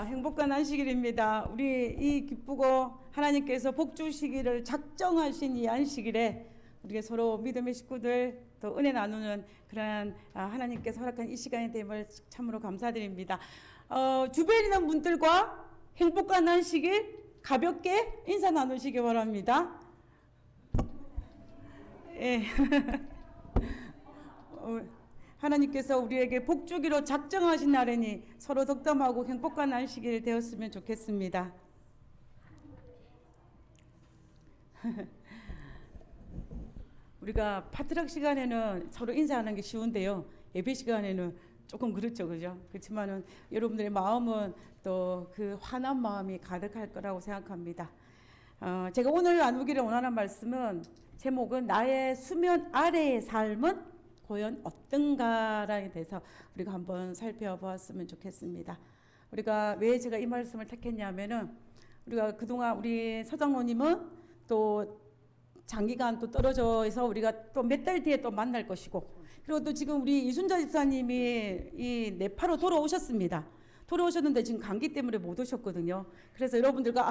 행복한 안식일입니다. 우리 이 기쁘고 하나님께서 복 주시기를 작정하신 이 안식일에 우리가 서로 믿음의 식구들 또 은혜 나누는 그런 하나님께서 허락한 이 시간이 됨을 참으로 감사드립니다. 주변에 있는 분들과 행복한 안식일 가볍게 인사 나누시기 바랍니다. 예. 하나님께서 우리에게 복 주기로 작정하신 날이니 서로 덕담하고 행복한 안식일 되었으면 좋겠습니다. 우리가 파트락 시간에는 서로 인사하는 게 쉬운데요. 예배 시간에는 조금 그렇죠, 그죠? 그렇지만은 여러분들의 마음은 또 그 환한 마음이 가득할 거라고 생각합니다. 제가 오늘 나누기를 원하는 말씀은 제목은 나의 수면 아래의 삶은 과연 어떤가라에 대해서 우리가 한번 살펴보았으면 좋겠습니다. 우리가 왜 제가 이 말씀을 택했냐면은 우리가 그동안 우리 서장로님은 또 장기간 또 떨어져서 우리가 또 몇 달 뒤에 또 만날 것이고, 그리고 또 지금 우리 이순자 집사님이 이 네팔로 돌아오셨습니다. 돌아오셨는데 지금 감기 때문에 못 오셨거든요. 그래서 여러분들과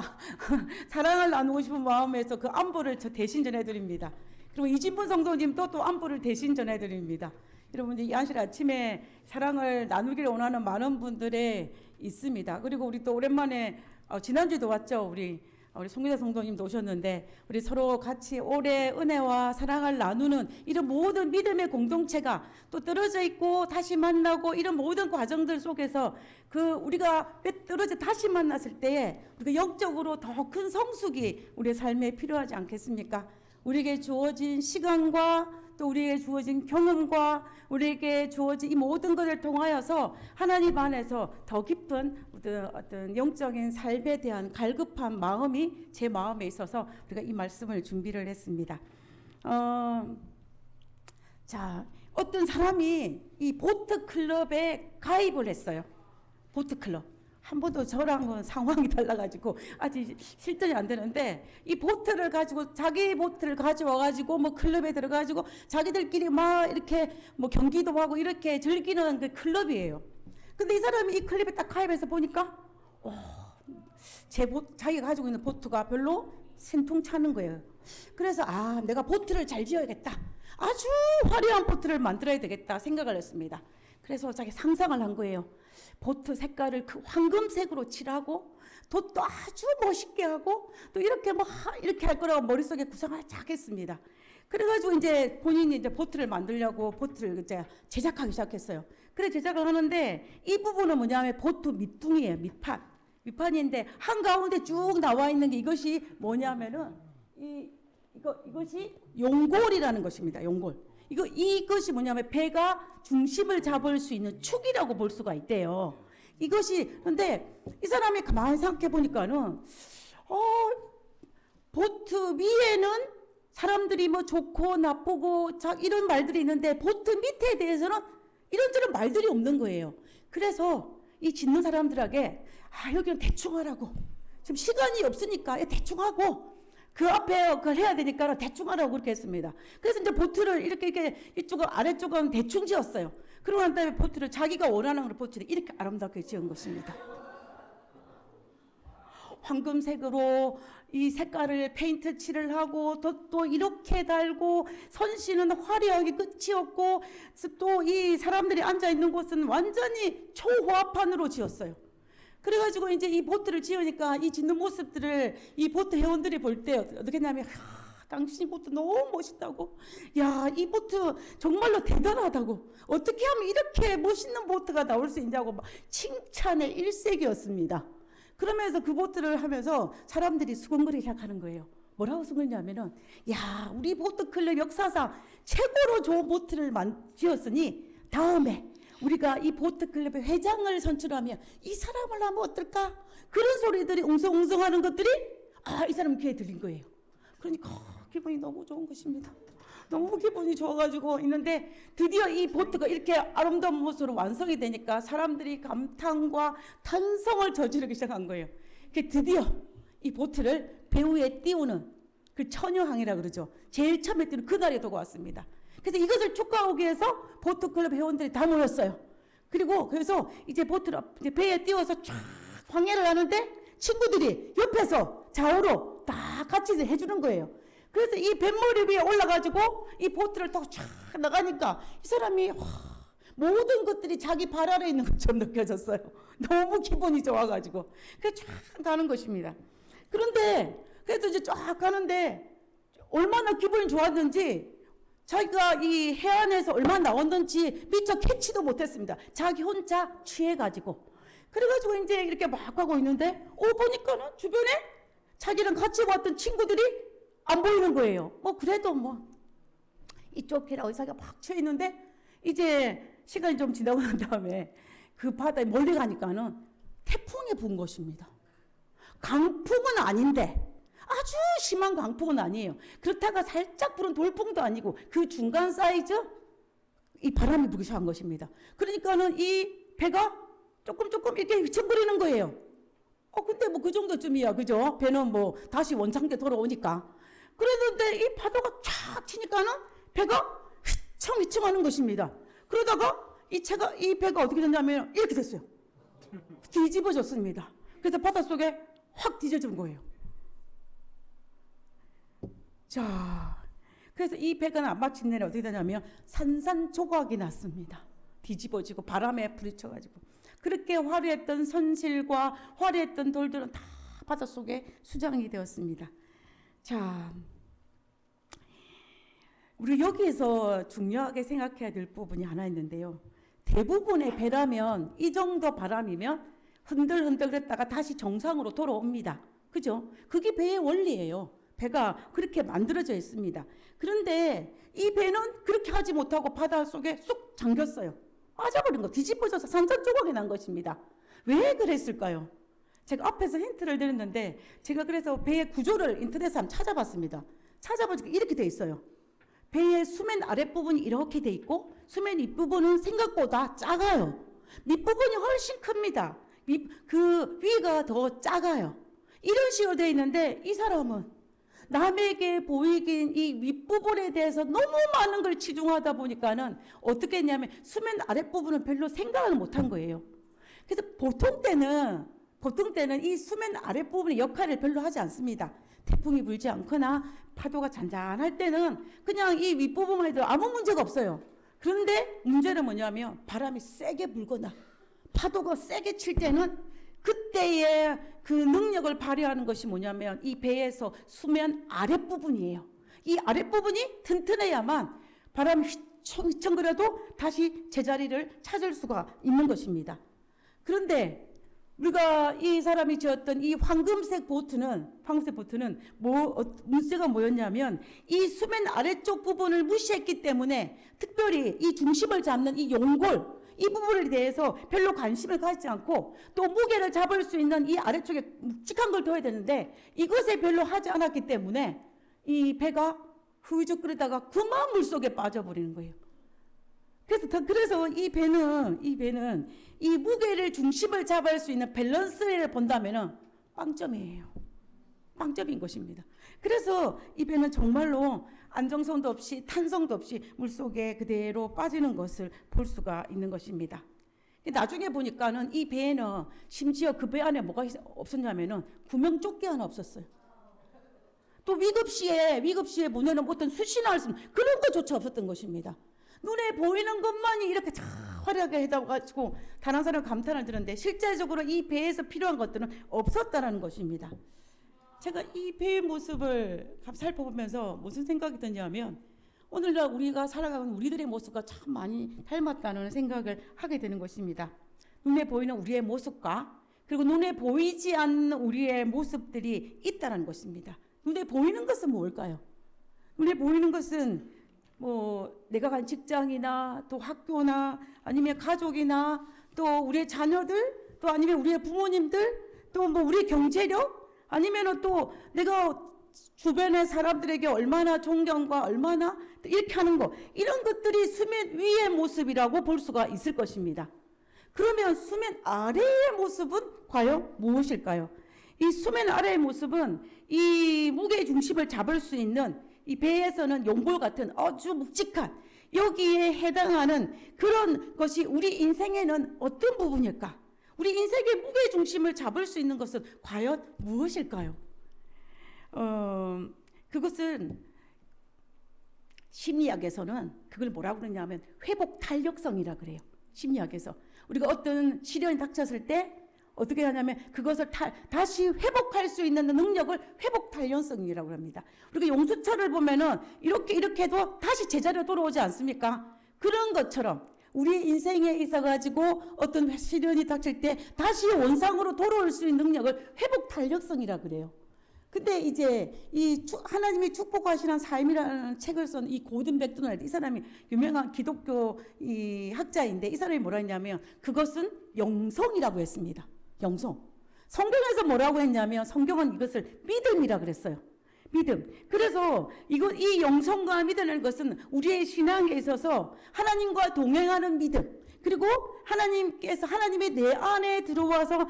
사랑을 나누고 싶은 마음에서 그 안부를 저 대신 전해드립니다. 그리고 이진분 성도님도 또 안부를 대신 전해드립니다. 여러분들 이 안식 아침에 사랑을 나누기를 원하는 많은 분들이 있습니다. 그리고 우리 또 오랜만에 지난주에도 왔죠. 우리 송기자 성도님도 오셨는데 우리 서로 같이 오래 은혜와 사랑을 나누는 이런 모든 믿음의 공동체가 또 떨어져 있고 다시 만나고 이런 모든 과정들 속에서 그 우리가 떨어져 다시 만났을 때에 우리가 영적으로 더 큰 성숙이 우리의 삶에 필요하지 않겠습니까? 우리에게 주어진 시간과 또 우리에게 주어진 경험과 우리에게 주어진 이 모든 것을 통하여서 하나님 안에서 더 깊은 어떤 영적인 삶에 대한 갈급한 마음이 제 마음에 있어서 우리가 이 말씀을 준비를 했습니다. 자, 어떤 사람이 이 보트 클럽에 가입을 했어요. 보트 클럽. 한 번도 저랑은 상황이 달라가지고 아직 실전이 안 되는데 이 보트를 가지고 자기 보트를 가져와가지고 뭐 클럽에 들어가지고 자기들끼리 막 이렇게 뭐 경기도 하고 이렇게 즐기는 그 클럽이에요. 근데 이 사람이 이 클럽에 딱 가입해서 보니까 자기가 가지고 있는 보트가 별로 생통찮은 거예요. 그래서 내가 보트를 잘 지어야겠다. 아주 화려한 보트를 만들어야 되겠다 생각을 했습니다. 그래서 자기 상상을 한 거예요. 보트 색깔을 그 황금색으로 칠하고 돛도 아주 멋있게 하고 또 이렇게 이렇게 할 거라고 머릿속에 구상을 쫙 했습니다. 그래가지고 이제 본인이 이제 보트를 만들려고 보트를 이제 제작하기 시작했어요. 그래 제작을 하는데 이 부분은 뭐냐면 보트 밑둥이에요. 밑판인데 한가운데 쭉 나와 있는 게 이것이 뭐냐면은 이것이 용골이라는 것입니다. 용골. 이것이 뭐냐면 배가 중심을 잡을 수 있는 축이라고 볼 수가 있대요. 근데 이 사람이 가만히 생각해 보니까는, 보트 위에는 사람들이 뭐 좋고 나쁘고 이런 말들이 있는데 보트 밑에 대해서는 이런저런 말들이 없는 거예요. 그래서 이 짓는 사람들에게, 여기는 대충 하라고. 지금 시간이 없으니까 대충 하고, 그 앞에 그걸 해야 되니까 대충 하라고 그렇게 했습니다. 그래서 이제 보트를 이렇게 이쪽은 아래쪽은 대충 지었어요. 그러고 난 다음에 보트를 자기가 원하는 걸 보트를 이렇게 아름답게 지은 것입니다. 황금색으로 이 색깔을 페인트 칠을 하고 또 이렇게 달고 선씨는 화려하게 끝이 없고 또 이 사람들이 앉아있는 곳은 완전히 초호화판으로 지었어요. 그래가지고 이제 이 보트를 지으니까 이 짓는 모습들을 이 보트 회원들이 볼 때 어떻게 했냐면, 당신이 보트 너무 멋있다고, 이 보트 정말로 대단하다고, 어떻게 하면 이렇게 멋있는 보트가 나올 수 있냐고 막 칭찬의 일색이었습니다. 그러면서 그 보트를 하면서 사람들이 수근거리기 시작하는 거예요. 뭐라고 수근거리냐면은, 우리 보트클럽 역사상 최고로 좋은 보트를 지었으니 다음에 우리가 이 보트클럽의 회장을 선출하면 이 사람을 하면 어떨까? 그런 소리들이 웅성웅성하는 것들이 이 사람 귀에 들린 거예요. 그러니까 기분이 너무 좋은 것입니다. 너무 기분이 좋아가지고 있는데 드디어 이 보트가 이렇게 아름다운 모습으로 완성이 되니까 사람들이 감탄과 탄성을 저지르기 시작한 거예요. 드디어 이 보트를 배 위에 띄우는 그 처녀항이라 그러죠. 제일 처음에 띄우는 그날이 다가왔습니다. 그래서 이것을 축하하기 위해서 보트클럽 회원들이 다 모였어요. 그래서 이제 보트를 이제 배에 띄워서 쫙 항해를 하는데 친구들이 옆에서 좌우로 다 같이 해주는 거예요. 그래서 이 뱃머리 위에 올라가지고 이 보트를 타고 쫙 나가니까 이 사람이 모든 것들이 자기 발 아래 있는 것처럼 느껴졌어요. 너무 기분이 좋아가지고. 그래서 쫙 가는 것입니다. 그런데 그래서 이제 쫙 가는데 얼마나 기분이 좋았는지 자기가 이 해안에서 얼마나 나왔는지 미처 캐치도 못했습니다. 자기 혼자 취해가지고. 그래가지고 이제 이렇게 막 가고 있는데 보니까는 주변에 자기랑 같이 왔던 친구들이 안 보이는 거예요. 그래도 이쪽 해라고 자기가 막 취해 있는데 이제 시간이 좀 지나고 난 다음에 그 바다에 멀리 가니까는 태풍이 분 것입니다. 강풍은 아닌데 아주 심한 강풍은 아니에요. 그렇다가 살짝 부는 돌풍도 아니고 그 중간 사이즈 이 바람이 불기 시작한 것입니다. 그러니까는 이 배가 조금 이렇게 휘청거리는 거예요. 근데 그 정도쯤이야, 그죠? 배는 다시 원창대 돌아오니까. 그랬는데 이 파도가 쫙 치니까는 배가 휘청 하는 것입니다. 그러다가 이 배가 어떻게 됐냐면 이렇게 됐어요. 뒤집어졌습니다. 그래서 바닷속에 확 뒤져진 거예요. 자, 그래서 이 배가 안 마친 내내 어떻게 되냐면 산산조각이 났습니다. 뒤집어지고 바람에 부딪혀가지고. 그렇게 화려했던 선실과 화려했던 돌들은 다 바닷속에 수장이 되었습니다. 자, 우리 여기에서 중요하게 생각해야 될 부분이 하나 있는데요. 대부분의 배라면 이 정도 바람이면 흔들흔들 했다가 다시 정상으로 돌아옵니다. 그죠? 그게 배의 원리예요. 배가 그렇게 만들어져 있습니다. 그런데 이 배는 그렇게 하지 못하고 바닷속에 쑥 잠겼어요. 빠져버린 거, 뒤집어져서 산산조각이 난 것입니다. 왜 그랬을까요? 제가 앞에서 힌트를 드렸는데 제가 그래서 배의 구조를 인터넷에 한번 찾아봤습니다. 찾아보니까 이렇게 돼 있어요. 배의 수면 아랫부분이 이렇게 돼 있고 수면 윗부분은 생각보다 작아요. 밑부분이 훨씬 큽니다. 그 위가 더 작아요. 이런 식으로 돼 있는데 이 사람은 남에게 보이긴 이 윗부분에 대해서 너무 많은 걸 치중하다 보니까는 어떻게 했냐면 수면 아랫부분은 별로 생각을 못한 거예요. 그래서 보통 때는 이 수면 아랫부분의 역할을 별로 하지 않습니다. 태풍이 불지 않거나 파도가 잔잔할 때는 그냥 이 윗부분만 해도 아무 문제가 없어요. 그런데 문제는 뭐냐면 바람이 세게 불거나 파도가 세게 칠 때는 그때의 그 능력을 발휘하는 것이 뭐냐면 이 배에서 수면 아랫부분이에요. 이 아랫부분이 튼튼해야만 바람이 휘청휘청거려도 다시 제자리를 찾을 수가 있는 것입니다. 그런데 우리가 이 사람이 지었던 이 황금색 보트는 문제가 뭐였냐면 이 수면 아래쪽 부분을 무시했기 때문에 특별히 이 중심을 잡는 이 용골 이 부분에 대해서 별로 관심을 가지지 않고 또 무게를 잡을 수 있는 이 아래쪽에 묵직한 걸 둬야 되는데 이것에 별로 하지 않았기 때문에 이 배가 후유적거리다가 그만 물속에 빠져버리는 거예요. 그래서 이 배는 이 무게를 중심을 잡을 수 있는 밸런스를 본다면은 빵점이에요. 빵점인 것입니다. 그래서 이 배는 정말로 안정성도 없이 탄성도 없이 물속에 그대로 빠지는 것을 볼 수가 있는 것입니다. 나중에 보니까는 이 배에는 심지어 그 배 안에 뭐가 없었냐면은 구명조끼 하나 없었어요. 또 위급시에 보내는 어떤 수신할 수 있는 그런 것조차 없었던 것입니다. 눈에 보이는 것만이 이렇게 잘 화려하게 해가지고 다른 사람 감탄을 드는데 실제적으로 이 배에서 필요한 것들은 없었다는 것입니다. 제가 이 배의 모습을 살펴보면서 무슨 생각이 드냐면 오늘날 우리가 살아가는 우리들의 모습과 참 많이 닮았다는 생각을 하게 되는 것입니다. 눈에 보이는 우리의 모습과 그리고 눈에 보이지 않는 우리의 모습들이 있다는 것입니다. 눈에 보이는 것은 뭘까요? 눈에 보이는 것은 내가 간 직장이나 또 학교나 아니면 가족이나 또 우리의 자녀들 또 아니면 우리의 부모님들 또 우리의 경제력 아니면 또 내가 주변의 사람들에게 얼마나 존경과 얼마나 이렇게 하는 거 이런 것들이 수면 위의 모습이라고 볼 수가 있을 것입니다. 그러면 수면 아래의 모습은 과연 무엇일까요? 이 수면 아래의 모습은 이 무게의 중심을 잡을 수 있는 이 배에서는 용골 같은 아주 묵직한 여기에 해당하는 그런 것이 우리 인생에는 어떤 부분일까? 우리 인생의 무게 중심을 잡을 수 있는 것은 과연 무엇일까요? 그것은 심리학에서는 그걸 뭐라고 그러냐면 회복 탄력성이라 그래요. 심리학에서 우리가 어떤 시련이 닥쳤을 때 어떻게 하냐면 그것을 다시 회복할 수 있는 능력을 회복 탄력성이라고 합니다. 우리가 용수철을 보면은 이렇게 해도 다시 제자리로 돌아오지 않습니까? 그런 것처럼 우리 인생에 있어가지고 어떤 시련이 닥칠 때 다시 원상으로 돌아올 수 있는 능력을 회복 탄력성이라 그래요. 근데 이제 이 하나님이 축복하시는 삶이라는 책을 쓴 이 고든 맥도날드, 이 사람이 유명한 기독교 이 학자인데, 이 사람이 뭐라 했냐면 그것은 영성이라고 했습니다. 영성. 성경에서 뭐라고 했냐면 성경은 이것을 믿음이라 그랬어요. 믿음. 그래서 이 영성과 믿음이라는 것은 우리의 신앙에 있어서 하나님과 동행하는 믿음, 그리고 하나님께서 하나님의 내 안에 들어와서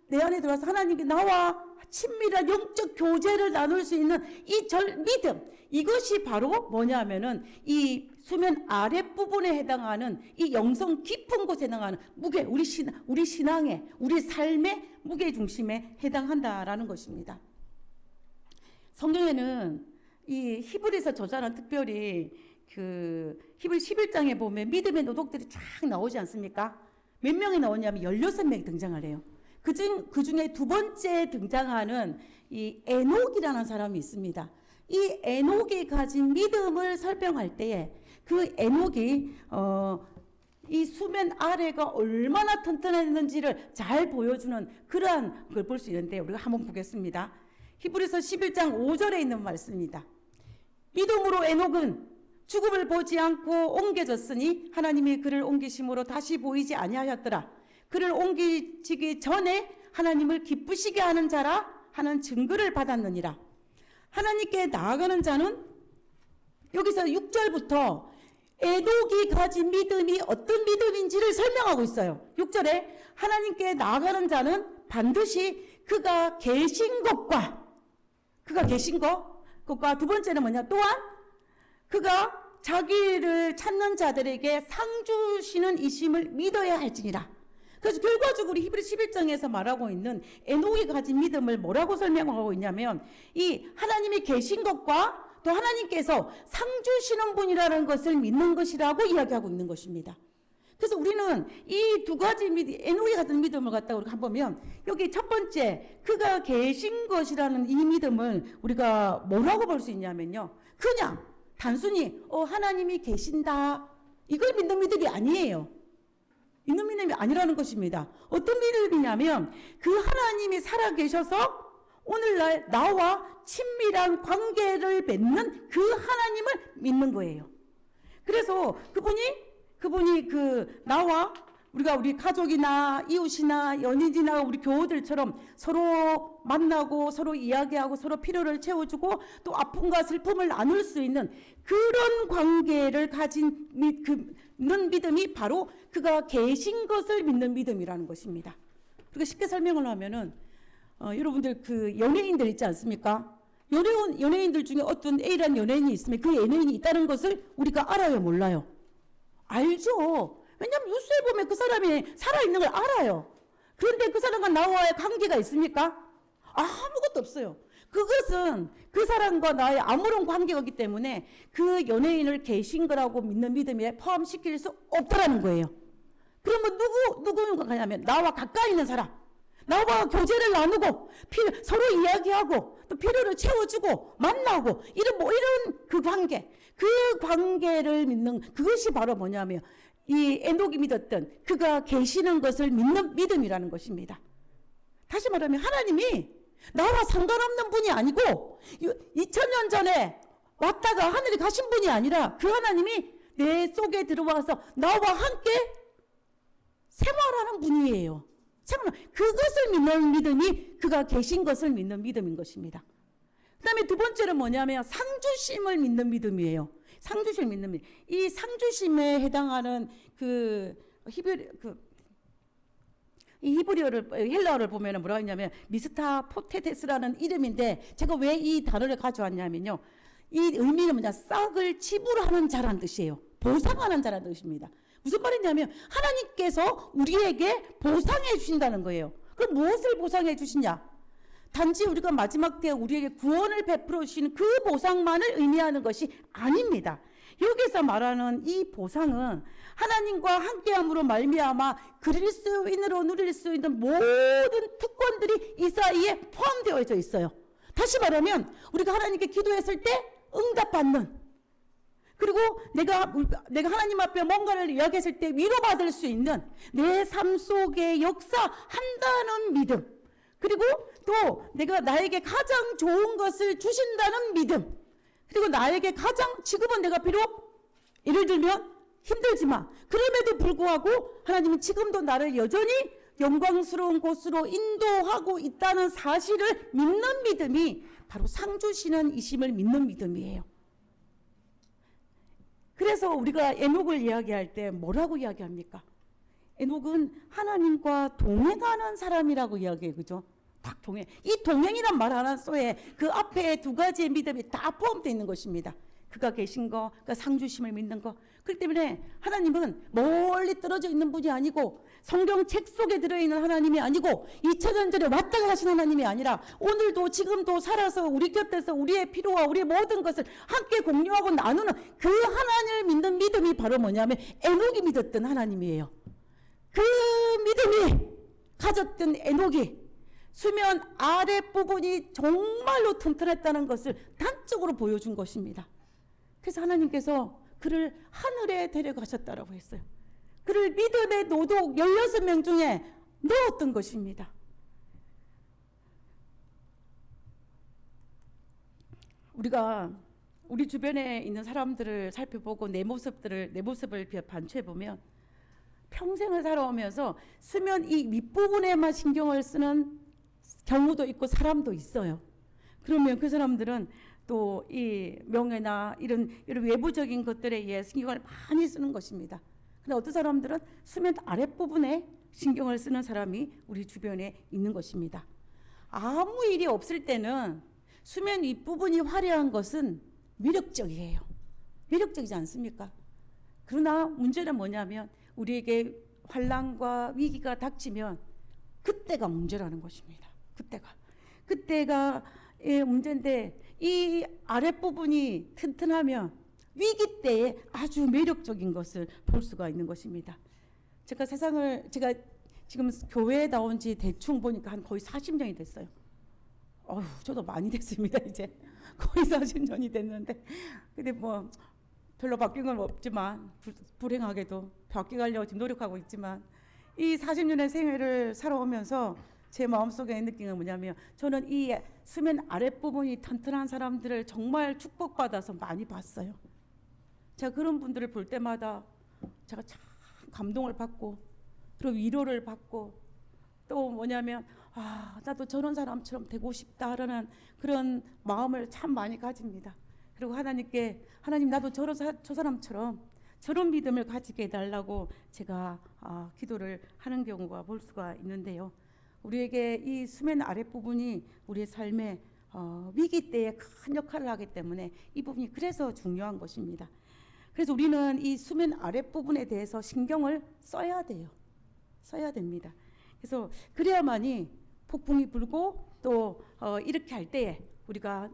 하나님께 나와 친밀한 영적 교제를 나눌 수 있는 이 믿음, 이것이 바로 뭐냐면은 이 수면 아랫부분에 해당하는 이 영성 깊은 곳에 해당하는 우리 신앙의, 우리 삶의 무게 중심에 해당한다라는 것입니다. 성경에는 이 히브리서 저자는 특별히 그 히브리 11장에 보면 믿음의 노동들이 쫙 나오지 않습니까? 몇 명이 나오냐면 16명이 등장을 해요. 그 중에 두 번째 등장하는 이 에녹이라는 사람이 있습니다. 이 에녹이 가진 믿음을 설명할 때에 그 에녹이 이 수면 아래가 얼마나 튼튼했는지를 잘 보여주는 그러한 걸 볼 수 있는데, 우리가 한번 보겠습니다. 히브리서 11장 5절에 있는 말씀입니다. 믿음으로 에녹은 죽음을 보지 않고 옮겨졌으니 하나님이 그를 옮기심으로 다시 보이지 아니하였더라. 그를 옮기시기 전에 하나님을 기쁘시게 하는 자라 하는 증거를 받았느니라. 하나님께 나아가는 자는, 여기서 6절부터 에녹이 가진 믿음이 어떤 믿음인지를 설명하고 있어요. 6절에 하나님께 나아가는 자는 반드시 그가 계신 것과 두 번째는 뭐냐, 또한 그가 자기를 찾는 자들에게 상 주시는 이심을 믿어야 할지니라. 그래서 결과적으로 히브리 11장에서 말하고 있는 에녹이 가진 믿음을 뭐라고 설명하고 있냐면, 이 하나님이 계신 것과 또 하나님께서 상 주시는 분이라는 것을 믿는 것이라고 이야기하고 있는 것입니다. 그래서 우리는 이 두 가지 에녹이 가진 믿음을 갖다가 우리가 한번 보면, 여기 첫 번째 그가 계신 것이라는 이 믿음을 우리가 뭐라고 볼 수 있냐면요, 그냥 단순히 하나님이 계신다, 이걸 믿는 믿음이 아니에요. 있는 믿음이 아니라는 것입니다. 어떤 믿음이냐면 그 하나님이 살아계셔서 오늘날 나와 친밀한 관계를 맺는 그 하나님을 믿는 거예요. 그래서 그분이 나와 우리 가족이나 이웃이나 연인이나 우리 교우들처럼 서로 만나고 서로 이야기하고 서로 필요를 채워주고 또 아픔과 슬픔을 나눌 수 있는 그런 관계를 가진 믿음이 바로 그가 계신 것을 믿는 믿음이라는 것입니다. 우리가 쉽게 설명을 하면은 여러분들 그 연예인들 있지 않습니까? 연예인들 중에 어떤 A라는 연예인이 있으면 그 연예인이 있다는 것을 우리가 알아요, 몰라요? 알죠. 왜냐하면 뉴스에 보면 그 사람이 살아있는 걸 알아요. 그런데 그 사람과 나와의 관계가 있습니까? 아무것도 없어요. 그것은 그 사람과 나의 아무런 관계가 없기 때문에 그 연예인을 계신 거라고 믿는 믿음에 포함시킬 수 없다라는 거예요. 그러면 누구인가 가냐면 나와 가까이 있는 사람, 나와 교제를 나누고 서로 이야기하고 또 필요를 채워주고 만나고 이런 그 관계를 믿는, 그것이 바로 뭐냐면 이 에녹이 믿었던 그가 계시는 것을 믿는 믿음이라는 것입니다. 다시 말하면 하나님이 나와 상관없는 분이 아니고 2000년 전에 왔다가 하늘에 가신 분이 아니라 그 하나님이 내 속에 들어와서 나와 함께 생활하는 분이에요. 그것을 믿는 믿음이 그가 계신 것을 믿는 믿음인 것입니다. 그 다음에 두 번째는 뭐냐면 상주심을 믿는 믿음이에요. 상주심을 믿는 믿음. 이 상주심에 해당하는 헬라어를 보면 뭐라 했냐면 미스타 포테테스라는 이름인데, 제가 왜 이 단어를 가져왔냐면요, 이 의미는 뭐냐, 싹을 지불하는 자라는 뜻이에요. 보상하는 자라는 뜻입니다. 무슨 말이냐면 하나님께서 우리에게 보상해 주신다는 거예요. 그럼 무엇을 보상해 주시냐? 단지 우리가 마지막 때에 우리에게 구원을 베풀어 주시는 그 보상만을 의미하는 것이 아닙니다. 여기서 말하는 이 보상은 하나님과 함께함으로 말미암아 그리스도인으로 누릴 수 있는 모든 특권들이 이 사이에 포함되어 있어요. 다시 말하면 우리가 하나님께 기도했을 때 응답받는, 그리고 내가 하나님 앞에 뭔가를 이야기했을 때 위로받을 수 있는 내 삶 속에 역사한다는 믿음, 그리고 또 내가 나에게 가장 좋은 것을 주신다는 믿음, 그리고 나에게 가장 지금은 내가 비록 예를 들면 힘들지만 그럼에도 불구하고 하나님은 지금도 나를 여전히 영광스러운 곳으로 인도하고 있다는 사실을 믿는 믿음이 바로 상 주시는 이심을 믿는 믿음이에요. 그래서 우리가 에녹을 이야기할 때 뭐라고 이야기합니까? 에녹은 하나님과 동행하는 사람이라고 이야기해요. 그죠? 딱 동행. 이 동행이란 말 하나 속에 그 앞에 두 가지의 믿음이 다 포함되어 있는 것입니다. 그가 계신 거, 그가 상주심을 믿는 거. 그렇기 때문에 하나님은 멀리 떨어져 있는 분이 아니고 성경책 속에 들어있는 하나님이 아니고 2000년 전에 왔다 가신 하나님이 아니라 오늘도 지금도 살아서 우리 곁에서 우리의 필요와 우리의 모든 것을 함께 공유하고 나누는 그 하나님을 믿는 믿음이 바로 뭐냐면 에녹이 믿었던 하나님이에요. 그 믿음이 가졌던 에녹이 수면 아랫부분이 정말로 튼튼했다는 것을 단적으로 보여준 것입니다. 그래서 하나님께서 그를 하늘에 데려가셨다라고 했어요. 그를 믿음의 노독 16명 중에 넣었던 것입니다. 우리가 우리 주변에 있는 사람들을 살펴보고 내 모습을 반추해보면 평생을 살아오면서 수면 이 윗부분에만 신경을 쓰는 경우도 있고 사람도 있어요. 그러면 그 사람들은 또 이 명예나 이런 외부적인 것들에 의해 신경을 많이 쓰는 것입니다. 근데 어떤 사람들은 수면 아랫부분에 신경을 쓰는 사람이 우리 주변에 있는 것입니다. 아무 일이 없을 때는 수면 윗부분이 화려한 것은 매력적이에요. 매력적이지 않습니까? 그러나 문제는 뭐냐면 우리에게 환난과 위기가 닥치면 그때가 문제라는 것입니다. 그때가 문제인데 이 아랫부분이 튼튼하면 위기 때에 아주 매력적인 것을 볼 수가 있는 것입니다. 제가 지금 교회에 나온 지 대충 보니까 한 거의 40년이 됐어요. 저도 많이 됐습니다. 이제 거의 40년이 됐는데 근데 뭐 별로 바뀐 건 없지만 불행하게도 바뀌가려고 지금 노력하고 있지만 이 40년의 생애를 살아오면서 제 마음속에 느낀 건 뭐냐면 저는 이 수면 아랫부분이 튼튼한 사람들을 정말 축복받아서 많이 봤어요. 제가 그런 분들을 볼 때마다 제가 참 감동을 받고 그리고 위로를 받고 또 뭐냐면 나도 저런 사람처럼 되고 싶다라는 그런 마음을 참 많이 가집니다. 그리고 하나님 나도 저 사람처럼 저런 믿음을 가지게 해달라고 제가 기도를 하는 경우가 볼 수가 있는데요. 우리에게 이 수면 아랫부분이 우리의 삶의 위기 때에 큰 역할을 하기 때문에 이 부분이 그래서 중요한 것입니다. 그래서 우리는 이 수면 아랫부분에 대해서 신경을 써야 돼요. 써야 됩니다. 그래서 그래야만이 폭풍이 불고 또 이렇게 할 때에 우리가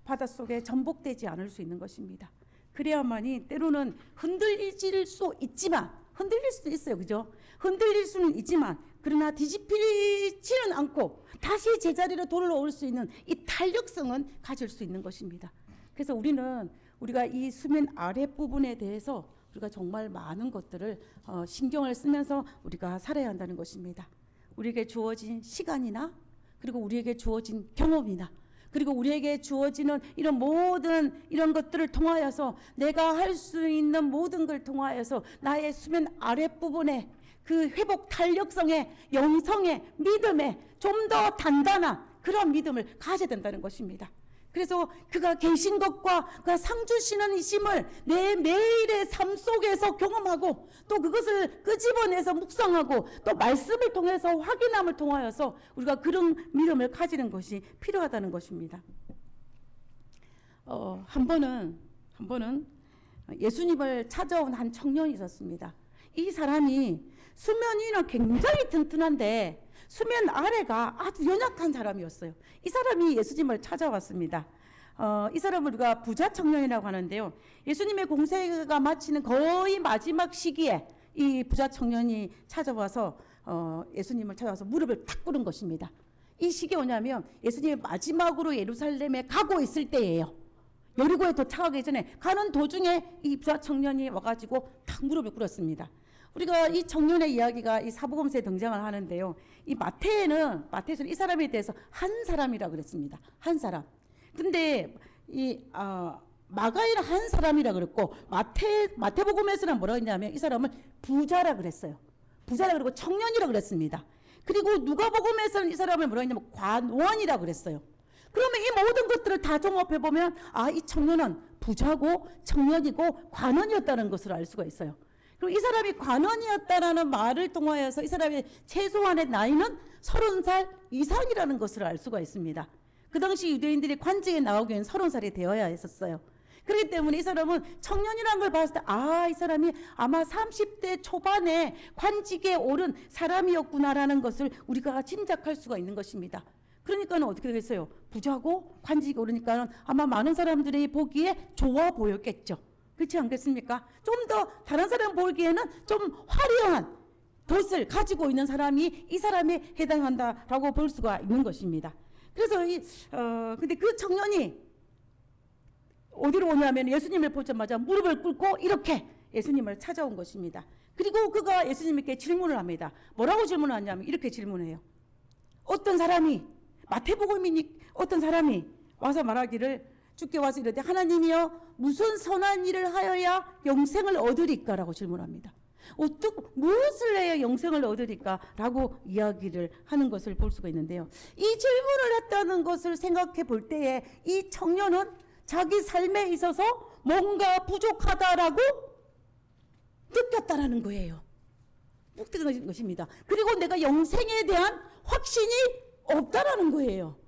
바닷속에 전복되지 않을 수 있는 것입니다. 그래야만이 때로는 흔들릴 수 있지만 흔들릴 수도 있어요. 그죠? 흔들릴 수는 있지만 그러나 뒤집히지는 않고 다시 제자리로 돌아올 수 있는 이 탄력성은 가질 수 있는 것입니다. 그래서 우리가 이 수면 아랫부분에 대해서 우리가 정말 많은 것들을 신경을 쓰면서 우리가 살아야 한다는 것입니다. 우리에게 주어진 시간이나 그리고 우리에게 주어진 경험이나 그리고 우리에게 주어지는 이런 모든 이런 것들을 통하여서 내가 할 수 있는 모든 걸 통하여서 나의 수면 아랫부분에 그 회복 탄력성의 영성의 믿음에 좀 더 단단한 그런 믿음을 가져야 된다는 것입니다. 그래서 그가 계신 것과 그가 상 주시는 이심을 내 매일의 삶 속에서 경험하고 또 그것을 끄집어내서 묵상하고 또 말씀을 통해서 확인함을 통하여서 우리가 그런 믿음을 가지는 것이 필요하다는 것입니다. 한 번은 예수님을 찾아온 한 청년이 있었습니다. 이 사람이 수면 위는 굉장히 튼튼한데 수면 아래가 아주 연약한 사람이었어요. 이 사람이 예수님을 찾아왔습니다. 이 사람을 우리가 부자 청년이라고 하는데요. 예수님의 공생애가 마치는 거의 마지막 시기에 이 부자 청년이 찾아와서 예수님을 찾아와서 무릎을 탁 꿇은 것입니다. 이 시기에 오냐면 예수님이 마지막으로 예루살렘에 가고 있을 때예요. 여리고에 도착하기 전에 가는 도중에 이 부자 청년이 와가지고 탁 무릎을 꿇었습니다. 우리가 이 청년의 이야기가 이 사복음서에 등장을 하는데요. 이 마태에서는 이 사람에 대해서 한 사람이라고 그랬습니다. 한 사람. 근데 이 마가에는 한 사람이라 그랬고 마태복음에서는 뭐라고 했냐면 이 사람을 부자라 그랬어요. 부자라 그러고 청년이라 그랬습니다. 그리고 누가복음에서는 이 사람을 뭐라고 했냐면 관원이라 그랬어요. 그러면 이 모든 것들을 다 종합해 보면 이 청년은 부자고 청년이고 관원이었다는 것을 알 수가 있어요. 그리고 이 사람이 관원이었다라는 말을 통하여서 이 사람의 최소한의 나이는 30살 이상이라는 것을 알 수가 있습니다. 그 당시 유대인들이 관직에 나오기에는 30살이 되어야 했었어요. 그렇기 때문에 이 사람은 청년이라는 걸 봤을 때 이 사람이 아마 30대 초반에 관직에 오른 사람이었구나라는 것을 우리가 짐작할 수가 있는 것입니다. 그러니까는 어떻게 되겠어요? 부자고 관직에 오르니까는 아마 많은 사람들이 보기에 좋아 보였겠죠. 그렇지 않겠습니까? 좀 더 다른 사람 보기에는 좀 화려한 돛을 가지고 있는 사람이 이 사람에 해당한다라고 볼 수가 있는 것입니다. 그래서 근데 그 청년이 어디로 오냐면 예수님을 보자마자 무릎을 꿇고 이렇게 예수님을 찾아온 것입니다. 그리고 그가 예수님께 질문을 합니다. 뭐라고 질문을 하냐면 이렇게 질문해요. 어떤 사람이 마태복음이니 어떤 사람이 와서 말하기를 주께 와서 이르되 하나님이여 무슨 선한 일을 하여야 영생을 얻으리까라고 질문합니다. 무엇을 해야 영생을 얻으리까라고 이야기를 하는 것을 볼 수가 있는데요. 이 질문을 했다는 것을 생각해 볼 때에 이 청년은 자기 삶에 있어서 뭔가 부족하다라고 느꼈다라는 거예요. 느꼈다는 것입니다. 그리고 내가 영생에 대한 확신이 없다라는 거예요.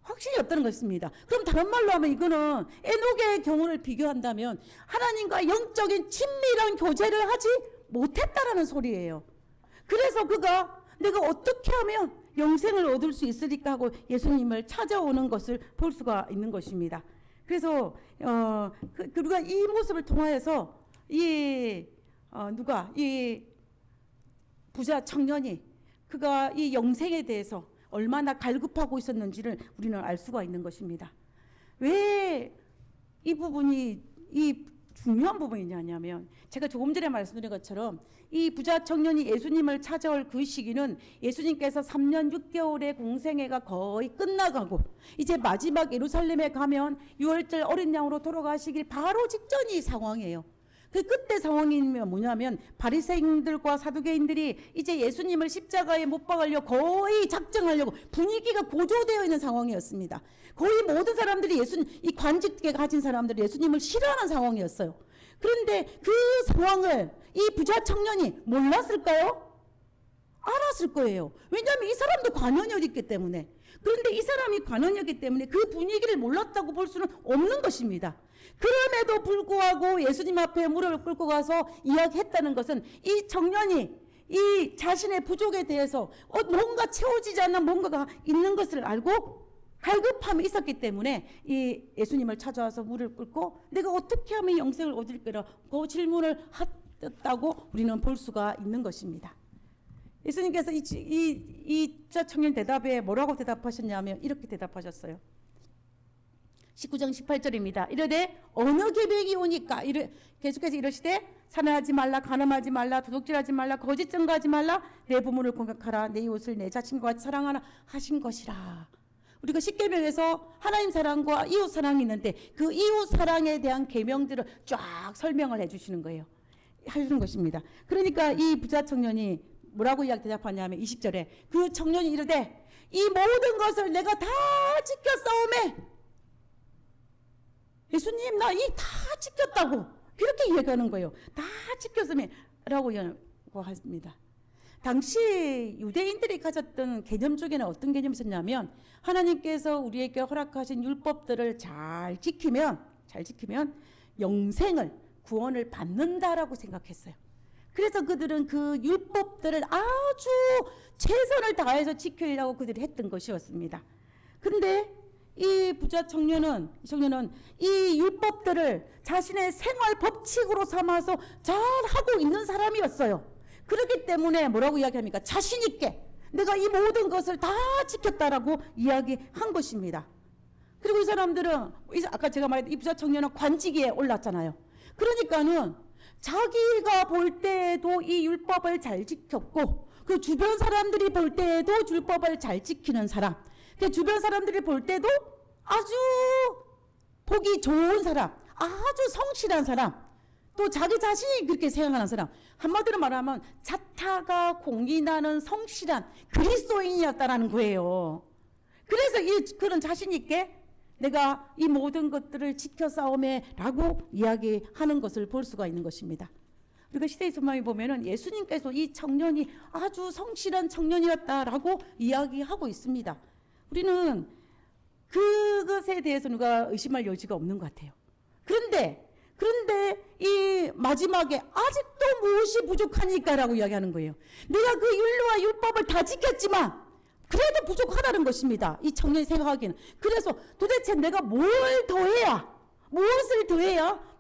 확신이 없다는 것입니다. 그럼 다른 말로 하면 이거는 에녹의 경우를 비교한다면 하나님과 영적인 친밀한 교제를 하지 못했다라는 소리예요. 그래서 그가 내가 어떻게 하면 영생을 얻을 수 있으리까 하고 예수님을 찾아오는 것을 볼 수가 있는 것입니다. 그래서 우리가 이 모습을 통하여서 이 부자 청년이 그가 이 영생에 대해서 얼마나 갈급하고 있었는지를 우리는 알 수가 있는 것입니다. 왜 이 부분이 중요한 부분이냐면 제가 조금 전에 말씀드린 것처럼 이 부자 청년이 예수님을 찾아올 그 시기는 예수님께서 3년 6개월의 공생애가 거의 끝나가고 이제 마지막 예루살렘에 가면 6월절 어린 양으로 돌아가시길 바로 직전이 상황이에요. 그때 상황이 뭐냐면 바리새인들과 사두개인들이 이제 예수님을 십자가에 못 박으려 거의 작정하려고 분위기가 고조되어 있는 상황이었습니다. 거의 모든 사람들이 이 관직에 가진 사람들이 예수님을 싫어하는 상황이었어요. 그런데 그 상황을 이 부자 청년이 몰랐을까요? 알았을 거예요. 왜냐하면 이 사람도 관원이었기 때문에. 그런데 이 사람이 관원이었기 때문에 그 분위기를 몰랐다고 볼 수는 없는 것입니다. 그럼에도 불구하고 예수님 앞에 무릎을 꿇고 가서 이야기했다는 것은 이 청년이 이 자신의 부족에 대해서 뭔가 채워지지 않는 뭔가가 있는 것을 알고 갈급함이 있었기 때문에 이 예수님을 찾아와서 무릎을 꿇고 내가 어떻게 하면 영생을 얻을 거라고 질문을 했다고 우리는 볼 수가 있는 것입니다. 예수님께서 이 청년 대답에 뭐라고 대답하셨냐면 이렇게 대답하셨어요. 19장 18절입니다. 이르되 어느 계명이 오니까 계속해서 이르시되 살인하지 말라, 간음하지 말라, 도둑질하지 말라, 거짓 증거하지 말라, 내 부모를 공격하라, 내 이웃을 내 자신과 같이 사랑하라 하신 것이라. 우리가 십계명에서 하나님 사랑과 이웃 사랑이 있는데 그 이웃 사랑에 대한 계명들을 쫙 설명을 해주시는 거예요. 해주는 것입니다. 그러니까 이 부자 청년이 뭐라고 대답하냐면 20절에 그 청년이 이르되 이 모든 것을 내가 다 지켰사오매 예수님 나 이 다 지켰다고 그렇게 얘기하는 거예요. 다 지켰으면 라고 합니다. 당시 유대인들이 가졌던 개념 중에는 어떤 개념이 있었냐면 하나님께서 우리에게 허락하신 율법들을 잘 지키면 영생을, 구원을 받는다라고 생각했어요. 그래서 그들은 그 율법들을 아주 최선을 다해서 지키려고 그들이 했던 것이었습니다. 그런데 이 부자 청년은 이 율법들을 자신의 생활 법칙으로 삼아서 잘 하고 있는 사람이었어요. 그렇기 때문에 뭐라고 이야기합니까? 자신 있게 내가 이 모든 것을 다 지켰다라고 이야기한 것입니다. 그리고 이 사람들은 아까 제가 말했던 이 부자 청년은 관직에 올랐잖아요. 그러니까는 자기가 볼 때에도 이 율법을 잘 지켰고 그 주변 사람들이 볼 때에도 율법을 잘 지키는 사람, 그 주변 사람들이 볼 때도 아주 보기 좋은 사람, 아주 성실한 사람, 또 자기 자신이 그렇게 생각하는 사람, 한마디로 말하면 자타가 공인하는 성실한 그리스도인이었다라는 거예요. 그래서 그런 자신 있게 내가 이 모든 것들을 지켜 싸움에라고 이야기하는 것을 볼 수가 있는 것입니다. 우리가 시대의 소망에 보면은 예수님께서 이 청년이 아주 성실한 청년이었다라고 이야기하고 있습니다. 우리는 그것에 대해서 누가 의심할 여지가 없는 것 같아요. 그런데 이 마지막에 아직도 무엇이 부족하니까라고 이야기하는 거예요. 내가 그 율례와 율법을 다 지켰지만 그래도 부족하다는 것입니다. 이 청년이 생각하기에는. 그래서 도대체 내가 무엇을 더해야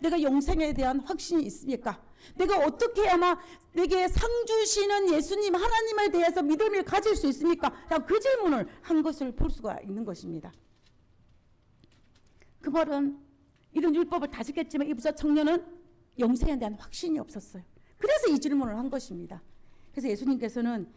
내가 영생에 대한 확신이 있습니까? 내가 어떻게 해야만 내게 상 주시는 예수님 하나님에 대해서 믿음을 가질 수 있습니까? 그 질문을 한 것을 볼 수가 있는 것입니다. 그 말은 이런 율법을 다 지켰지만 이 부자 청년은 영생에 대한 확신이 없었어요. 그래서 이 질문을 한 것입니다. 그래서 예수님께서는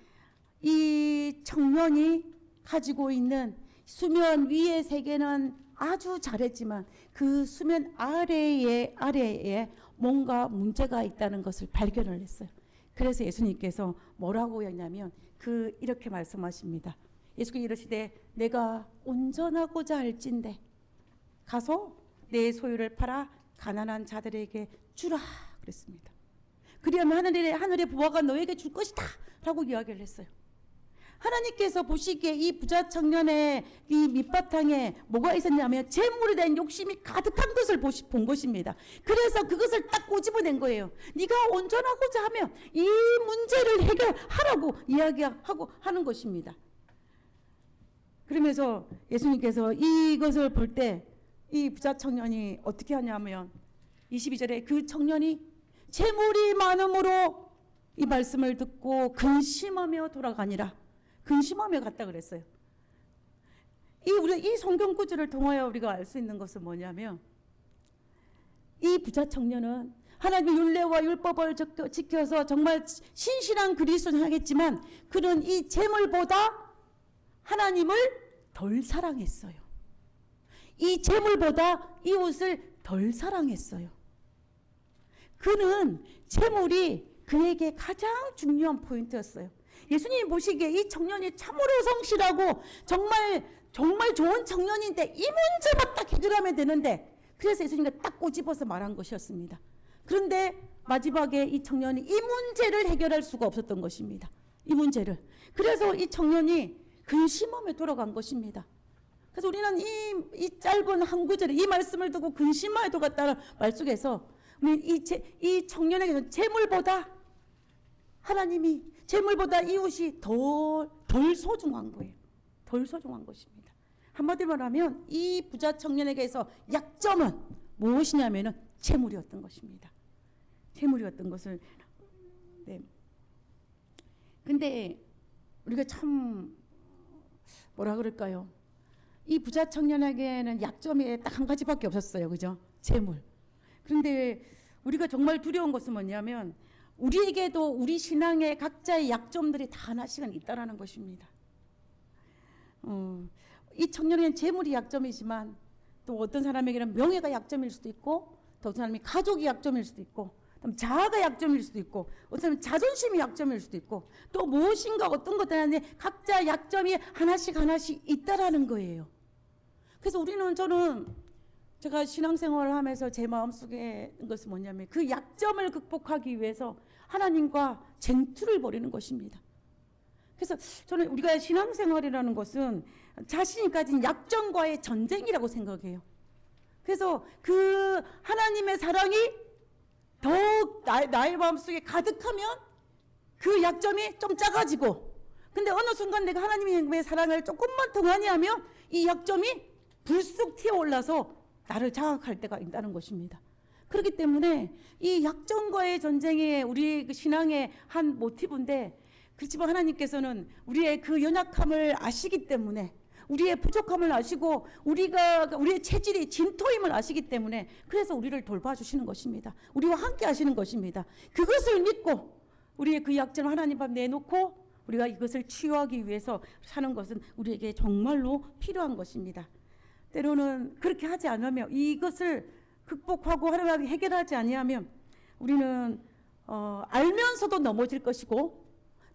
이 청년이 가지고 있는 수면 위의 세계는 아주 잘했지만 그 수면 아래에 뭔가 문제가 있다는 것을 발견을 했어요. 그래서 예수님께서 뭐라고 했냐면 이렇게 말씀하십니다. 예수께서 이르시되 내가 온전하고자 할진대 가서 내 소유를 팔아 가난한 자들에게 주라 그랬습니다. 그리하면 하늘의 부하가 너에게 줄 것이다 라고 이야기를 했어요. 하나님께서 보시기에 이 부자 청년의 이 밑바탕에 뭐가 있었냐면 재물에 대한 욕심이 가득한 것을 본 것입니다. 그래서 그것을 딱 꼬집어낸 거예요. 네가 온전하고자 하면 이 문제를 해결하라고 이야기하고 하는 것입니다. 그러면서 예수님께서 이것을 볼 때 이 부자 청년이 어떻게 하냐면 22절에 그 청년이 재물이 많음으로 이 말씀을 듣고 근심하며 돌아가니라. 근심하며 갔다 그랬어요. 이 성경 구절을 통하여 우리가 알 수 있는 것은 뭐냐면 이 부자 청년은 하나님의 율례와 율법을 지켜서 정말 신실한 그리스도를 하겠지만 그는 이 재물보다 하나님을 덜 사랑했어요. 이 재물보다 이웃을 덜 사랑했어요. 그는 재물이 그에게 가장 중요한 포인트였어요. 예수님이 보시기에 이 청년이 참으로 성실하고 정말 좋은 청년인데 이 문제만 딱 해결하면 되는데 그래서 예수님이 딱 꼬집어서 말한 것이었습니다. 그런데 마지막에 이 청년이 이 문제를 해결할 수가 없었던 것입니다. 이 문제를. 그래서 이 청년이 근심하며 돌아간 것입니다. 그래서 우리는 이 짧은 한 구절에 이 말씀을 듣고 근심하며 돌아갔다는 말 속에서 이 청년에게는 재물보다 하나님이 재물보다 이웃이 덜 소중한 거예요. 덜 소중한 것입니다. 한마디로 말하면 이 부자 청년에게서 약점은 무엇이냐면은 재물이었던 것입니다. 재물이었던 것을. 네. 근데 우리가 참 뭐라 그럴까요? 이 부자 청년에게는 약점이 딱 한 가지밖에 없었어요. 그죠? 재물. 그런데 우리가 정말 두려운 것은 뭐냐면 우리에게도 우리 신앙의 각자의 약점들이 다 하나씩은 있다라는 것입니다. 이 청년에게는 재물이 약점이지만 또 어떤 사람에게는 명예가 약점일 수도 있고 또 어떤 사람이 가족이 약점일 수도 있고 자아가 약점일 수도 있고 어떤 사람은 자존심이 약점일 수도 있고 또 무엇인가 어떤 것들한테 각자 약점이 하나씩 있다라는 거예요. 그래서 저는 제가 신앙생활을 하면서 제 마음속에 있는 것은 뭐냐면 그 약점을 극복하기 위해서 하나님과 쟁투를 벌이는 것입니다. 그래서 저는 우리가 신앙생활이라는 것은 자신이 가진 약점과의 전쟁이라고 생각해요. 그래서 그 하나님의 사랑이 더욱 나의 마음속에 가득하면 그 약점이 좀 작아지고, 근데 어느 순간 내가 하나님의 사랑을 조금만 더 많이 하면 이 약점이 불쑥 튀어올라서 나를 장악할 때가 있다는 것입니다. 그렇기 때문에 이 약점과의 전쟁이 우리 그 신앙의 한 모티브인데, 그렇지만 하나님께서는 우리의 그 연약함을 아시기 때문에, 우리의 부족함을 아시고 우리의 체질이 진토임을 아시기 때문에, 그래서 우리를 돌봐주시는 것입니다. 우리와 함께 하시는 것입니다. 그것을 믿고 우리의 그 약점을 하나님 앞에 내놓고 우리가 이것을 치유하기 위해서 사는 것은 우리에게 정말로 필요한 것입니다. 때로는 그렇게 하지 않으면, 이것을 극복하고 하나님이 해결하지 아니하면 우리는 알면서도 넘어질 것이고,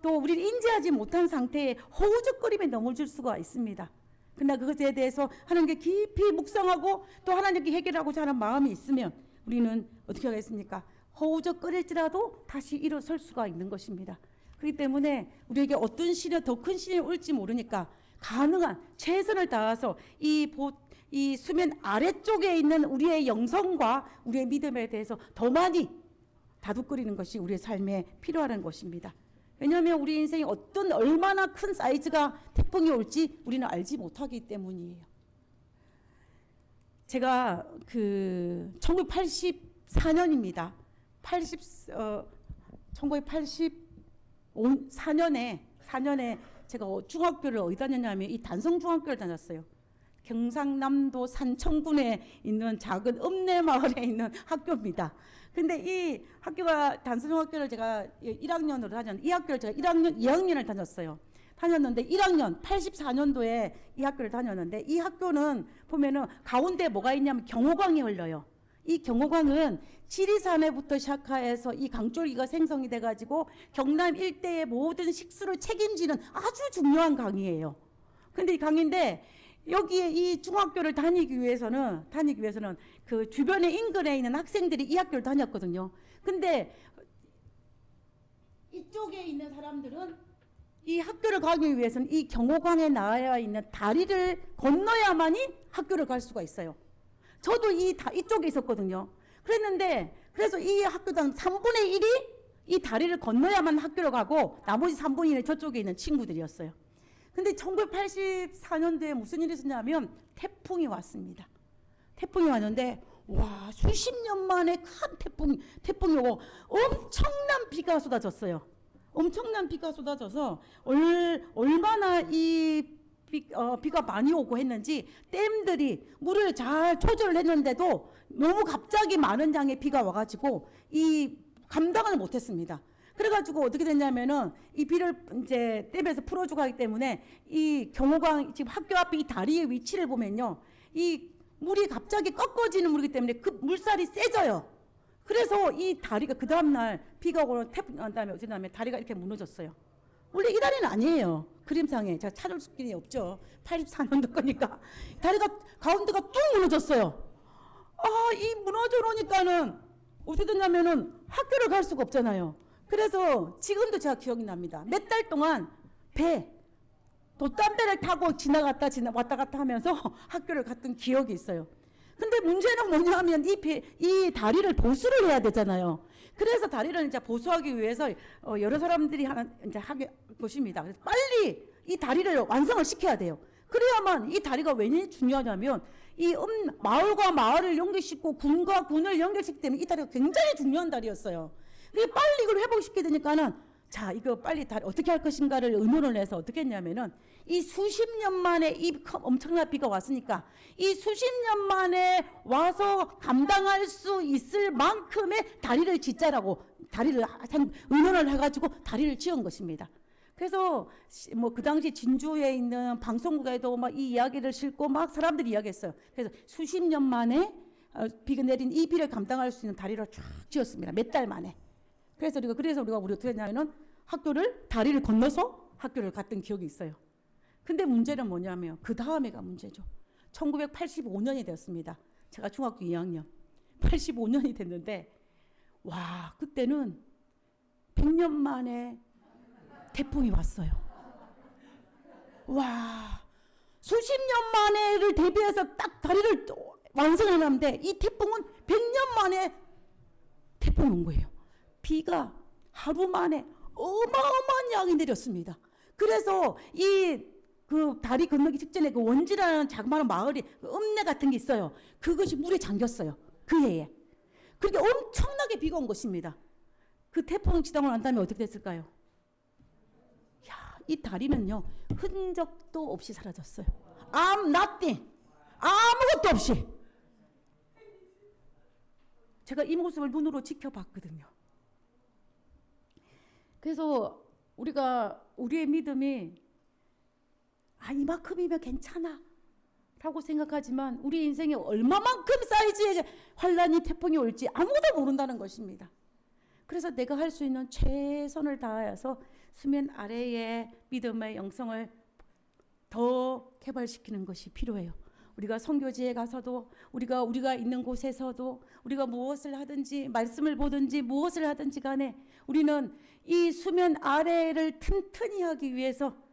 또 우리를 인지하지 못한 상태에 허우적거림에 넘어질 수가 있습니다. 그러나 그것에 대해서 하나님께 깊이 묵상하고 또 하나님께 해결하고자 하는 마음이 있으면 우리는 어떻게 하겠습니까? 허우적거릴지라도 다시 일어설 수가 있는 것입니다. 그렇기 때문에 우리에게 어떤 시련, 더 큰 시련이 올지 모르니까 가능한 최선을 다해서 이 수면 아래쪽에 있는 우리의 영성과 우리의 믿음에 대해서 더 많이 다독거리는 것이 우리의 삶에 필요한 것입니다. 왜냐하면 우리 인생이 얼마나 큰 사이즈가 태풍이 올지 우리는 알지 못하기 때문이에요. 제가 1984년입니다. 1984년에 제가 중학교를 어디 다녔냐면 이 단성중학교를 다녔어요. 경상남도 산청군에 있는 작은 읍내 마을에 있는 학교입니다. 근데 이 학교가 단성중학교를 제가 1학년으로 다녔는데, 이 학교를 제가 2학년을 다녔는데 1학년 84년도에 이 학교를 다녔는데, 이 학교는 보면은 가운데 뭐가 있냐면 경호강이 흘러요. 이 경호강은 지리산에부터 시작해서 이 강줄기가 생성이 돼가지고 경남 일대의 모든 식수를 책임지는 아주 중요한 강이에요. 근데 이 강인데, 여기에 이 중학교를 다니기 위해서는 그 주변에 인근에 있는 학생들이 이 학교를 다녔거든요. 근데 이쪽에 있는 사람들은 이 학교를 가기 위해서는 이 경호강에 나와 있는 다리를 건너야만이 학교를 갈 수가 있어요. 저도 이쪽에 있었거든요. 그래서 이 학교당 3분의 1이 이 다리를 건너야만 학교를 가고, 나머지 3분의 1은 저쪽에 있는 친구들이었어요. 근데 1984년도에 무슨 일이 있었냐면 태풍이 왔습니다. 태풍이 왔는데, 와, 수십 년 만에 큰 태풍이 오고 엄청난 비가 쏟아졌어요. 엄청난 비가 쏟아져서 얼마나 비가 많이 오고 했는지 댐들이 물을 잘 조절을 했는데도 너무 갑자기 많은 양의 비가 와가지고 감당을 못했습니다. 그래가지고 어떻게 됐냐면은 이 비를 이제 댐에서 풀어주고 하기 때문에 이 경호강 지금 학교 앞에 이 다리의 위치를 보면요, 이 물이 갑자기 꺾어지는 물이기 때문에 그 물살이 세져요. 그래서 이 다리가 그 다음날 비가 오고 태풍 난 다음에 어떻게 되냐면 다리가 이렇게 무너졌어요. 원래 이 다리는 아니에요. 그림상에 제가 찾을 수 없죠. 84년도 거니까 다리가 가운데가 뚝 무너졌어요. 이 무너져 놓으니까는 어떻게 됐냐면은 학교를 갈 수가 없잖아요. 그래서 지금도 제가 기억이 납니다. 몇 달 동안 돛담배를 타고 왔다 갔다 하면서 학교를 갔던 기억이 있어요. 근데 문제는 뭐냐면 이 다리를 보수를 해야 되잖아요. 그래서 다리를 이제 보수하기 위해서 여러 사람들이 이제 하게 것입니다. 그래서 빨리 이 다리를 완성을 시켜야 돼요. 그래야만 이 다리가 왜 중요하냐면 이 마을과 마을을 연결시키고 군과 군을 연결시키기 때문에 이 다리가 굉장히 중요한 다리였어요. 빨리 이걸 회복시켜야 되니까는, 자, 이거 빨리 어떻게 할 것인가를 의논을 해서 어떻게 했냐면은 이 수십 년 만에 이 엄청난 비가 왔으니까 이 수십 년 만에 와서 감당할 수 있을 만큼의 다리를 짓자라고 의논을 해가지고 다리를 지은 것입니다. 그래서 그 당시 진주에 있는 방송국에도 이 이야기를 싣고 사람들이 이야기했어요. 그래서 수십 년 만에 비가 내린 이 비를 감당할 수 있는 다리를 쫙 지었습니다. 몇 달 만에. 그래서 우리가 어떻게 했냐면은 다리를 건너서 학교를 갔던 기억이 있어요. 근데 문제는 뭐냐면 그 다음에가 문제죠. 1985년이 되었습니다. 제가 중학교 2학년. 85년이 됐는데, 와, 그때는 100년 만에 태풍이 왔어요. 와, 수십 년 만에를 대비해서 딱 다리를 완성을 하는데 이 태풍은 100년 만에 태풍이 온 거예요. 비가 하루 만에 어마어마한 양이 내렸습니다. 그래서 이 그 다리 건너기 직전에 그 원지라는 자그마한 마을이 읍내 같은 게 있어요. 그것이 물에 잠겼어요. 그 해에. 그렇게 엄청나게 비가 온 것입니다. 그 태풍 지나고 난 다음에 어떻게 됐을까요? 야, 이 다리는요 흔적도 없이 사라졌어요. nothing. 아무것도 없이. 제가 이 모습을 눈으로 지켜봤거든요. 그래서 우리의 믿음이 이만큼이면 괜찮아 라고 생각하지만 우리 인생에 얼마만큼 사이즈의 환란이 태풍이 올지 아무도 모른다는 것입니다. 그래서 내가 할 수 있는 최선을 다해서 수면 아래의 믿음의 영성을 더 개발시키는 것이 필요해요. 우리가 선교지에 가서도 우리가 있는 곳에서도 우리가 무엇을 하든지 말씀을 보든지 무엇을 하든지 간에 우리는 이 수면 아래를 튼튼히 하기 위해서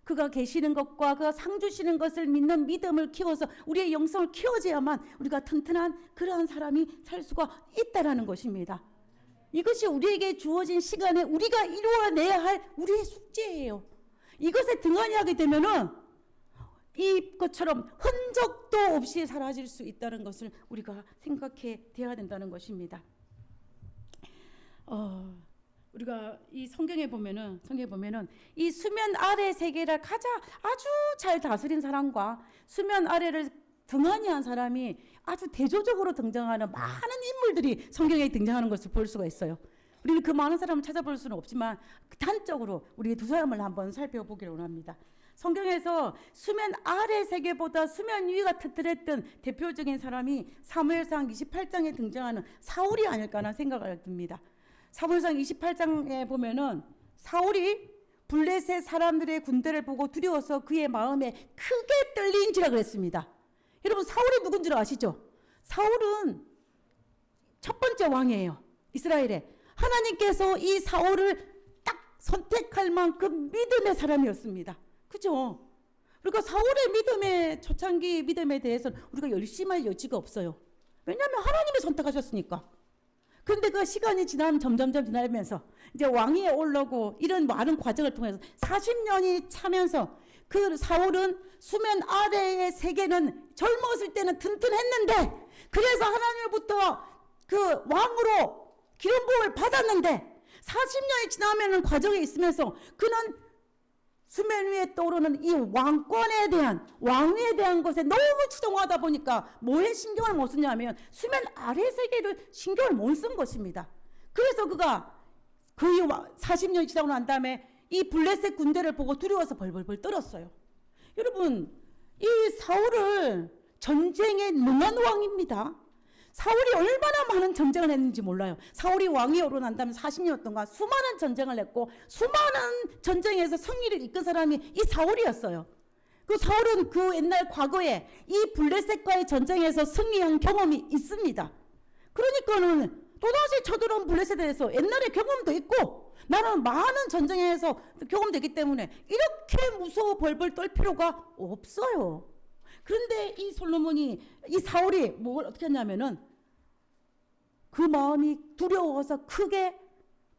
그가 계시는 것과 그가 상 주시는 것을 믿는 믿음을 키워서 우리의 영성을 키워줘야만 우리가 튼튼한 그러한 사람이 살 수가 있다라는 것입니다. 이것이 우리에게 주어진 시간에 우리가 이루어내야 할 우리의 숙제예요. 이것에 등한히 하게 되면은 이것처럼 흔적도 없이 사라질 수 있다는 것을 우리가 생각해 돼야 된다는 것입니다. 우리가 이 성경에 보면은 이 수면 아래 세계를 아주 잘 다스린 사람과 수면 아래를 등한히 한 사람이 아주 대조적으로 등장하는 많은 인물들이 성경에 등장하는 것을 볼 수가 있어요. 우리는 그 많은 사람을 찾아볼 수는 없지만 단적으로 우리 두 사람을 한번 살펴보기를 원합니다. 성경에서 수면 아래 세계보다 수면 위가 튼튼했던 대표적인 사람이 사무엘상 28장에 등장하는 사울이 아닐까라는 생각을 듭니다. 사무엘상 28장에 보면은 사울이 블레셋 사람들의 군대를 보고 두려워서 그의 마음에 크게 떨린지라 그랬습니다. 여러분 사울이 누군지 아시죠? 사울은 첫 번째 왕이에요. 이스라엘에. 하나님께서 이 사울을 딱 선택할 만큼 믿음의 사람이었습니다. 그죠? 그러니까 사울의 믿음의 초창기 믿음에 대해서는 우리가 열심할 여지가 없어요. 왜냐하면 하나님이 선택하셨으니까. 그런데 그 시간이 점점 지나면서 이제 왕위에 올라오고 이런 많은 과정을 통해서 40년이 차면서 그 사울은 수면 아래의 세계는 젊었을 때는 튼튼했는데 그래서 하나님으로부터 그 왕으로 기름 부음을 받았는데 40년이 지나면은 과정에 있으면서 그는 수면 위에 떠오르는 이 왕권에 대한 왕위에 대한 것에 너무 추동하다 보니까 뭐에 신경을 못 쓰냐면 수면 아래 세계를 신경을 못 쓴 것입니다. 그래서 그가 거의 40년이 지나고 난 다음에 이 블레셋 군대를 보고 두려워서 벌벌벌 떨었어요. 여러분 이 사울을 전쟁에 능한 왕입니다. 사울이 얼마나 많은 전쟁을 했는지 몰라요. 사울이 왕위에 오르난 다음에 40년 동안 수많은 전쟁을 했고 수많은 전쟁에서 승리를 이끈 사람이 이 사울이었어요. 그 사울은 그 옛날 과거에 이 블레셋과의 전쟁에서 승리한 경험이 있습니다. 그러니까는 또다시 쳐들어온 블레셋에 대해서 옛날에 경험도 있고 나는 많은 전쟁에서 경험도 있기 때문에 이렇게 무서워 벌벌 떨 필요가 없어요. 그런데 이 사울이 뭘 어떻게 했냐면은 그 마음이 두려워서 크게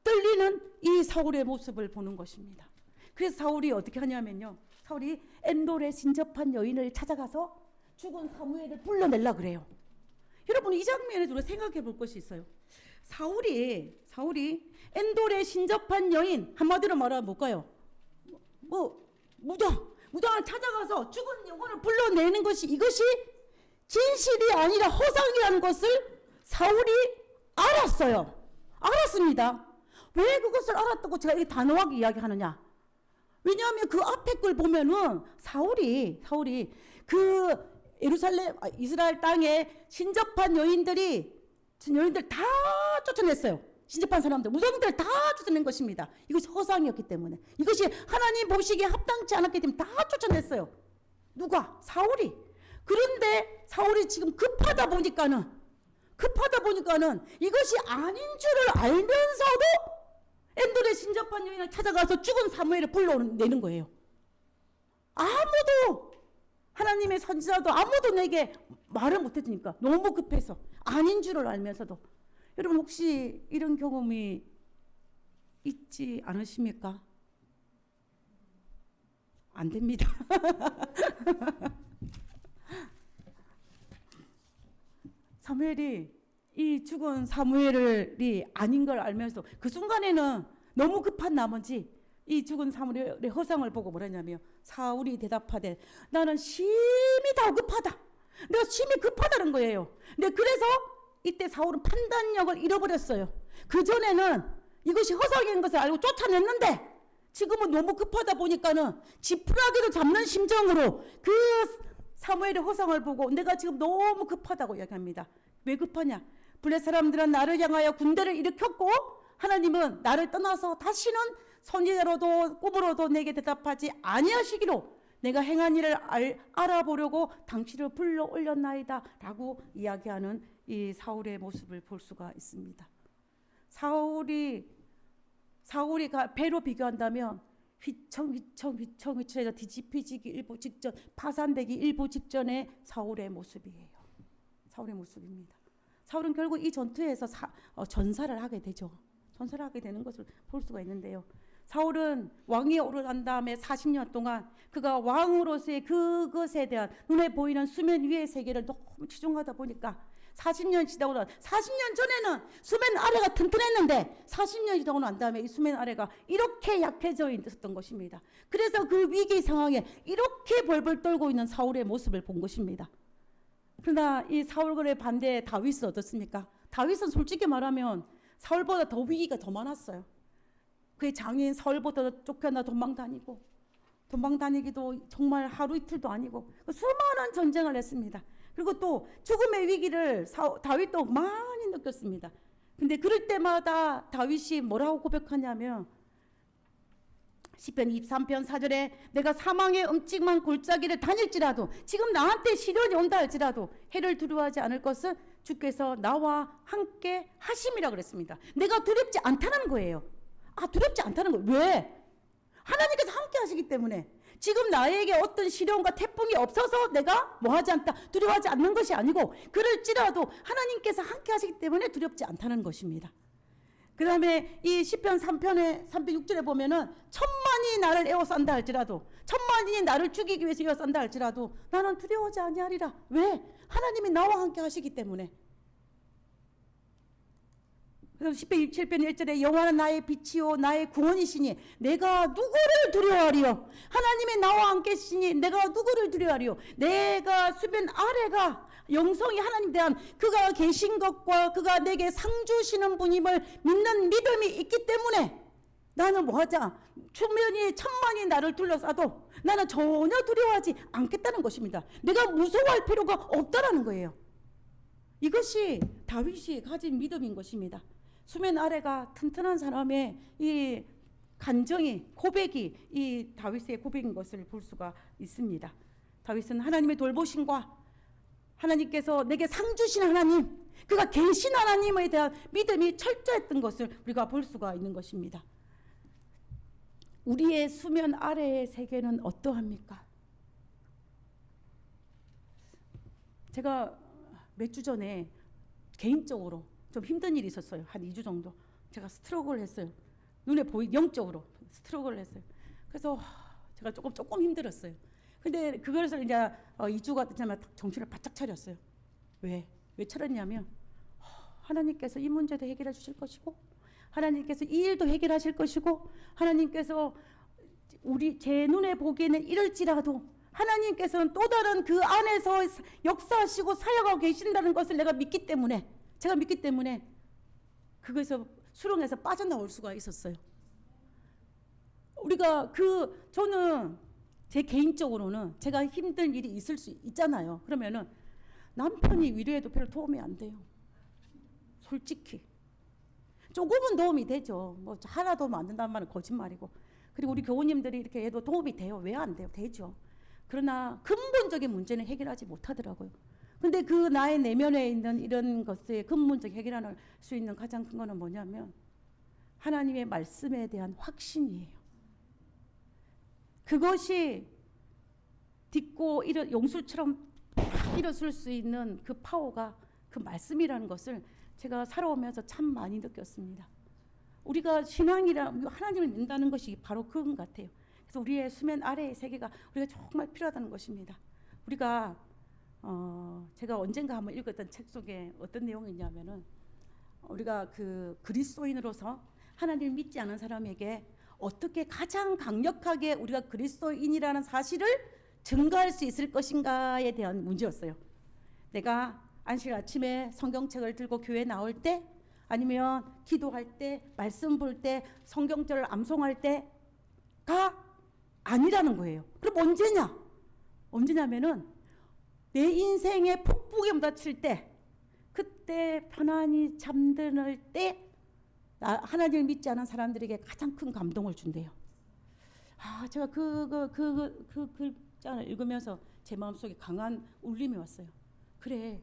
떨리는 이 사울의 모습을 보는 것입니다. 그래서 사울이 어떻게 하냐면요. 사울이 엔돌에 신접한 여인을 찾아가서 죽은 사무엘을 불러내려고 그래요. 여러분 이 장면에서 우리가 생각해 볼 것이 있어요. 사울이 엔돌에 신접한 여인 한마디로 말하면 뭘까요? 무당을 찾아가서 죽은 영혼을 불러내는 것이 이것이 진실이 아니라 허상이라는 것을 사울이 알았습니다. 왜 그것을 알았다고 제가 이렇게 단호하게 이야기하느냐? 왜냐하면 그 앞에 걸 보면은 사울이 그 이스라엘 땅에 신접한 여인들 다 쫓아냈어요. 신접한 사람들, 무당들 다 쫓아낸 것입니다. 이것이 허상이었기 때문에, 이것이 하나님 보시기에 합당치 않았기 때문에 다 쫓아냈어요. 누가? 사울이. 그런데 사울이 지금 급하다 보니까는 이것이 아닌 줄을 알면서도 엔돌에 신접한 여인을 찾아가서 죽은 사무엘을 불러내는 거예요. 아무도 하나님의 선지자도 아무도 내게 말을 못해주니까 너무 급해서 아닌 줄을 알면서도. 여러분 혹시 이런 경험이 있지 않으십니까? 안 됩니다. 사무엘이 이 죽은 사무엘이 아닌 걸 알면서 그 순간에는 너무 급한 나머지 이 죽은 사무엘의 허상을 보고 뭐라냐면 사울이 대답하되 나는 심히 다급하다. 내가 심히 급하다는 거예요. 근데 그래서 이때 사울은 판단력을 잃어버렸어요. 그전에는 이것이 허상인 것을 알고 쫓아냈는데 지금은 너무 급하다 보니까는 지푸라기를 잡는 심정으로 그 사무엘의 허상을 보고 내가 지금 너무 급하다고 이야기합니다. 왜 급하냐? 블레 사람들은 나를 향하여 군대를 일으켰고 하나님은 나를 떠나서 다시는 선지자로도 꿈으로도 내게 대답하지 아니하시기로 내가 행한 일을 알아보려고 당신을 불러 올렸나이다 라고 이야기하는 이 사울의 모습을 볼 수가 있습니다. 사울이 배로 비교한다면 휘청휘청해서 뒤집히지기 일보 직전, 파산되기 일보 직전의 사울의 모습이에요. 사울의 모습입니다. 사울은 결국 이 전투에서 전사를 하게 되죠. 전사를 하게 되는 것을 볼 수가 있는데요. 사울은 왕위에 오르난 다음에 40년 동안 그가 왕으로서의 그것에 대한 눈에 보이는 수면 위의 세계를 너무 치중하다 보니까 40년 지나고 40년 전에는 수면 아래가 튼튼했는데 40년이 지나고 난 다음에 이 수면 아래가 이렇게 약해져 있었던 것입니다. 그래서 그 위기 상황에 이렇게 벌벌 떨고 있는 사울의 모습을 본 것입니다. 그러나 이 사울과의 반대에 다윗은 어떻습니까? 다윗은 솔직히 말하면 사울보다 더 위기가 더 많았어요. 그의 장인 사울보다 쫓겨나 도망다니기도 정말 하루 이틀도 아니고 수많은 전쟁을 했습니다. 그리고 또 죽음의 위기를 다윗도 많이 느꼈습니다. 근데 그럴 때마다 다윗이 뭐라고 고백하냐면 시편 23편 4절에 내가 사망의 음침한 골짜기를 다닐지라도 지금 나한테 시련이 온다 할지라도 해를 두려워하지 않을 것은 주께서 나와 함께 하심이라 그랬습니다. 내가 두렵지 않다는 거예요. 두렵지 않다는 거예요. 왜? 하나님께서 함께 하시기 때문에. 지금 나에게 어떤 시련과 태풍이 없어서 내가 뭐하지 않다, 두려워하지 않는 것이 아니고 그럴지라도 하나님께서 함께 하시기 때문에 두렵지 않다는 것입니다. 그 다음에 이 시편 3편에 306절에 보면은 천만이 나를 에워싼다 할지라도 천만이 나를 죽이기 위해서 에워싼다 할지라도 나는 두려워하지 아니하리라. 왜? 하나님이 나와 함께 하시기 때문에. 그래서 시편 27편 1절에 여호와는 나의 빛이요 나의 구원이시니 내가 누구를 두려워하리요. 하나님이 나와 함께 계시니 내가 누구를 두려워하리요. 내가 수면 아래가 영성이 하나님에 대한 그가 계신 것과 그가 내게 상 주시는 분임을 믿는 믿음이 있기 때문에 나는 뭐하자 수면이 천만이 나를 둘러싸도 나는 전혀 두려워하지 않겠다는 것입니다. 내가 무서워할 필요가 없다라는 거예요. 이것이 다윗이 가진 믿음인 것입니다. 수면 아래가 튼튼한 사람의 이 간정이 고백이 이 다윗의 고백인 것을 볼 수가 있습니다. 다윗은 하나님의 돌보심과 하나님께서 내게 상 주신 하나님, 그가 계신 하나님에 대한 믿음이 철저했던 것을 우리가 볼 수가 있는 것입니다. 우리의 수면 아래의 세계는 어떠합니까? 제가 몇 주 전에 개인적으로 좀 힘든 일이 있었어요. 한 2주 정도. 제가 스트로크를 했어요. 눈에 영적으로 스트로크를 했어요. 그래서 제가 조금 힘들었어요. 근데 그것을 이제 2주가 되자마자 정신을 바짝 차렸어요. 왜 차렸냐면 하나님께서 이 문제도 해결해 주실 것이고 하나님께서 이 일도 해결하실 것이고 하나님께서 제 눈에 보기에는 이럴지라도 하나님께서는 또 다른 그 안에서 역사하시고 사역하고 계신다는 것을 제가 믿기 때문에 그것에서 수렁에서 빠져나올 수가 있었어요. 저는 제 개인적으로는 제가 힘든 일이 있을 수 있잖아요. 그러면은 남편이 위로해도 별로 도움이 안 돼요. 솔직히. 조금은 도움이 되죠. 뭐 하나 도움 안 된다는 말은 거짓말이고. 그리고 우리 교우님들이 이렇게 해도 도움이 돼요. 왜 안 돼요? 되죠. 그러나 근본적인 문제는 해결하지 못하더라고요. 근데 그 나의 내면에 있는 이런 것의 근본적 해결할 수 있는 가장 큰 거는 뭐냐면 하나님의 말씀에 대한 확신이에요. 그것이 딛고 용술처럼 딱 일어설 수 있는 그 파워가 그 말씀이라는 것을 제가 살아오면서 참 많이 느꼈습니다. 우리가 신앙이라 하나님을 믿는다는 것이 바로 그건 같아요. 그래서 우리의 수면 아래의 세계가 우리가 정말 필요하다는 것입니다. 우리가 제가 언젠가 한번 읽었던 책 속에 어떤 내용이 있냐면은 우리가 그 그리스도인으로서 하나님을 믿지 않은 사람에게 어떻게 가장 강력하게 우리가 그리스도인이라는 사실을 증거할 수 있을 것인가에 대한 문제였어요. 내가 안식 아침에 성경책을 들고 교회 나올 때, 아니면 기도할 때, 말씀 볼 때, 성경절을 암송할 때가 아니라는 거예요. 그럼 언제냐면은 내 인생의 폭풍에 부딪힐 때, 그때 편안히 잠드는 때 하나님을 믿지 않은 사람들에게 가장 큰 감동을 준대요. 제가 그 글자를 읽으면서 제 마음속에 강한 울림이 왔어요. 그래,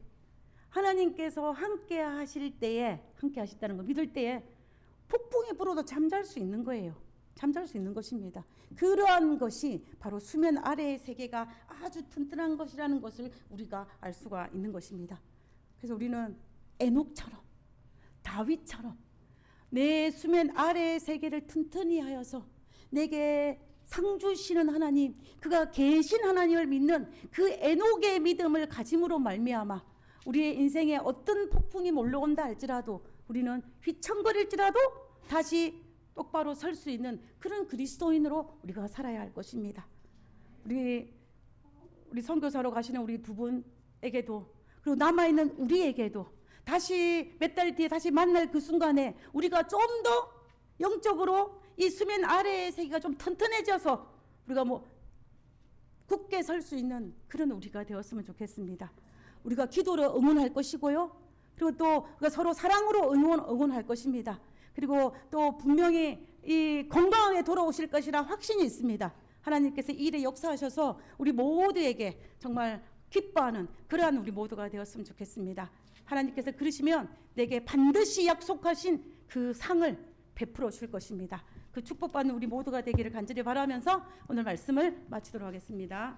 하나님께서 함께 하실 때에, 함께 하셨다는 거 믿을 때에 폭풍이 불어도 잠잘 수 있는 거예요. 잠잘 수 있는 것입니다. 그러한 것이 바로 수면 아래의 세계가 아주 튼튼한 것이라는 것을 우리가 알 수가 있는 것입니다. 그래서 우리는 에녹처럼, 다윗처럼 내 수면 아래의 세계를 튼튼히 하여서 내게 상 주시는 하나님, 그가 계신 하나님을 믿는 그 에녹의 믿음을 가짐으로 말미암아 우리의 인생에 어떤 폭풍이 몰려온다 할지라도 우리는 휘청거릴지라도 다시 똑바로 설 수 있는 그런 그리스도인으로 우리가 살아야 할 것입니다. 우리 선교사로 가시는 우리 두 분에게도, 그리고 남아있는 우리에게도 다시 몇 달 뒤에 다시 만날 그 순간에 우리가 좀 더 영적으로 이 수면 아래의 세계가 좀 튼튼해져서 우리가 굳게 설 수 있는 그런 우리가 되었으면 좋겠습니다. 우리가 기도로 응원할 것이고요. 그리고 또 우리가 서로 사랑으로 응원할 것입니다. 그리고 또 분명히 이 건강하게 돌아오실 것이라 확신이 있습니다. 하나님께서 이 일에 역사하셔서 우리 모두에게 정말 기뻐하는 그러한 우리 모두가 되었으면 좋겠습니다. 하나님께서 그러시면 내게 반드시 약속하신 그 상을 베풀어 줄 것입니다. 그 축복받는 우리 모두가 되기를 간절히 바라면서 오늘 말씀을 마치도록 하겠습니다.